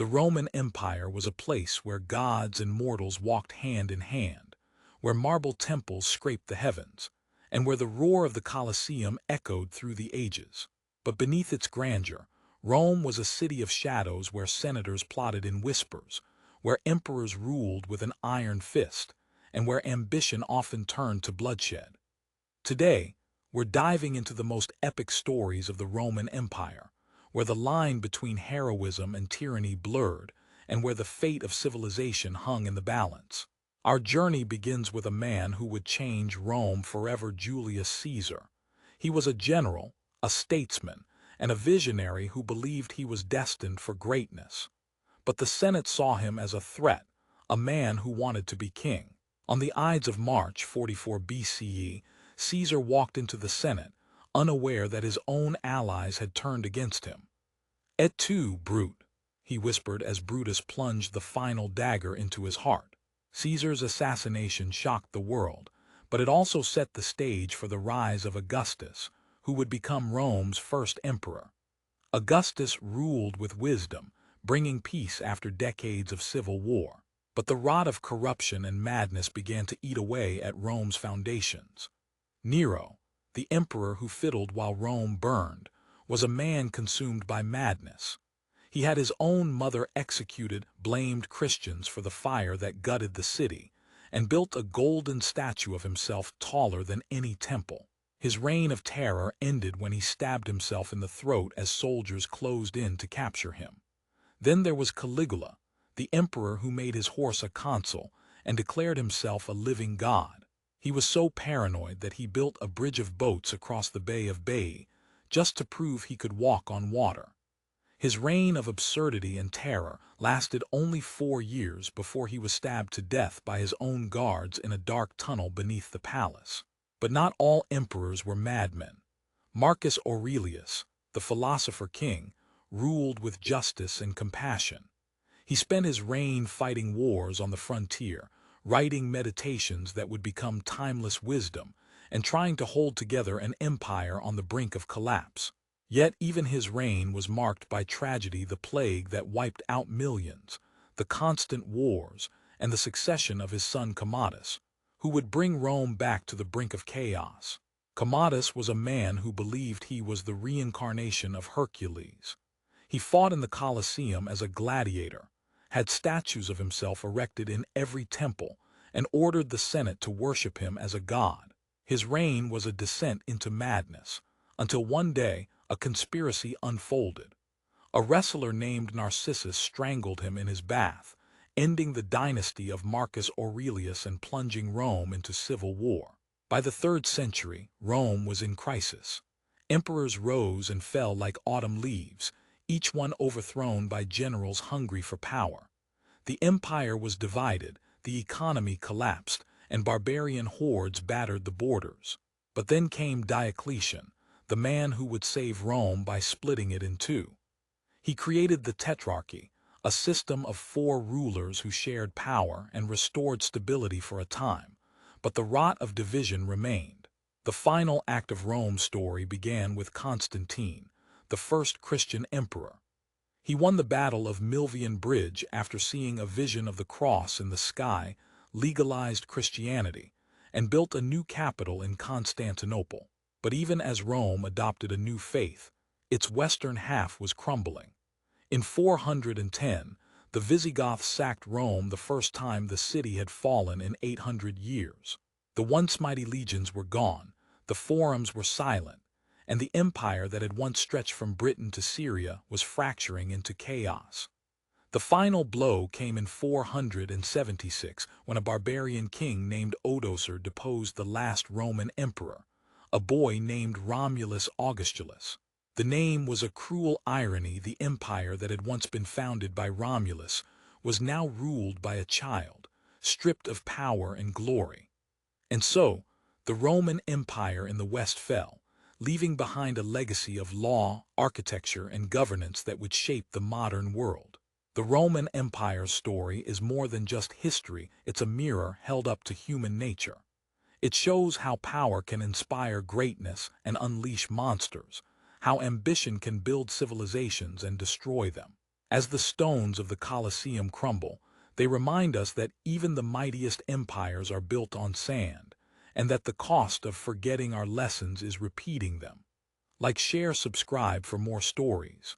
The Roman Empire was a place where gods and mortals walked hand in hand, where marble temples scraped the heavens, and where the roar of the Colosseum echoed through the ages. But beneath its grandeur, Rome was a city of shadows where senators plotted in whispers, where emperors ruled with an iron fist, and where ambition often turned to bloodshed. Today, we're diving into the most epic stories of the Roman Empire, where the line between heroism and tyranny blurred, and where the fate of civilization hung in the balance. Our journey begins with a man who would change Rome forever: Julius Caesar. He was a general, a statesman, and a visionary who believed he was destined for greatness. But the Senate saw him as a threat, a man who wanted to be king. On the Ides of March 44 BCE, Caesar walked into the Senate, unaware that his own allies had turned against him. "Et tu, Brute," he whispered as Brutus plunged the final dagger into his heart. Caesar's assassination shocked the world, but it also set the stage for the rise of Augustus, who would become Rome's first emperor. Augustus ruled with wisdom, bringing peace after decades of civil war. But the rot of corruption and madness began to eat away at Rome's foundations. Nero, the emperor who fiddled while Rome burned, was a man consumed by madness. He had his own mother executed, blamed Christians for the fire that gutted the city, and built a golden statue of himself taller than any temple. His reign of terror ended when he stabbed himself in the throat as soldiers closed in to capture him. Then there was Caligula, the emperor who made his horse a consul and declared himself a living god. He was so paranoid that he built a bridge of boats across the Bay of Baiae just to prove he could walk on water. His reign of absurdity and terror lasted only 4 years before he was stabbed to death by his own guards in a dark tunnel beneath the palace. But not all emperors were madmen. Marcus Aurelius, the philosopher king, ruled with justice and compassion. He spent his reign fighting wars on the frontier, writing meditations that would become timeless wisdom, and trying to hold together an empire on the brink of collapse. Yet even his reign was marked by tragedy: the plague that wiped out millions, the constant wars, and the succession of his son Commodus, who would bring Rome back to the brink of chaos. Commodus was a man who believed he was the reincarnation of Hercules. He fought in the Colosseum as a gladiator, had statues of himself erected in every temple, and ordered the Senate to worship him as a god. His reign was a descent into madness, until one day a conspiracy unfolded. A wrestler named Narcissus strangled him in his bath, ending the dynasty of Marcus Aurelius and plunging Rome into civil war. By the 3rd century, Rome was in crisis. Emperors rose and fell like autumn leaves, each one overthrown by generals hungry for power. The empire was divided, the economy collapsed, and barbarian hordes battered the borders. But then came Diocletian, the man who would save Rome by splitting it in two. He created the Tetrarchy, a system of 4 rulers who shared power and restored stability for a time, but the rot of division remained. The final act of Rome's story began with Constantine, the first Christian emperor. He won the Battle of Milvian Bridge after seeing a vision of the cross in the sky, legalized Christianity, and built a new capital in Constantinople. But even as Rome adopted a new faith, its western half was crumbling. In 410, the Visigoths sacked Rome, the first time the city had fallen in 800 years. The once mighty legions were gone, the forums were silent, and the empire that had once stretched from Britain to Syria was fracturing into chaos. The final blow came in 476 when a barbarian king named Odoacer deposed the last Roman emperor, a boy named Romulus Augustulus. The name was a cruel irony: the empire that had once been founded by Romulus was now ruled by a child, stripped of power and glory. And so, the Roman Empire in the West fell, leaving behind a legacy of law, architecture, and governance that would shape the modern world. The Roman Empire's story is more than just history, it's a mirror held up to human nature. It shows how power can inspire greatness and unleash monsters, how ambition can build civilizations and destroy them. As the stones of the Colosseum crumble, they remind us that even the mightiest empires are built on sand, and that the cost of forgetting our lessons is repeating them. Like, share, subscribe for more stories.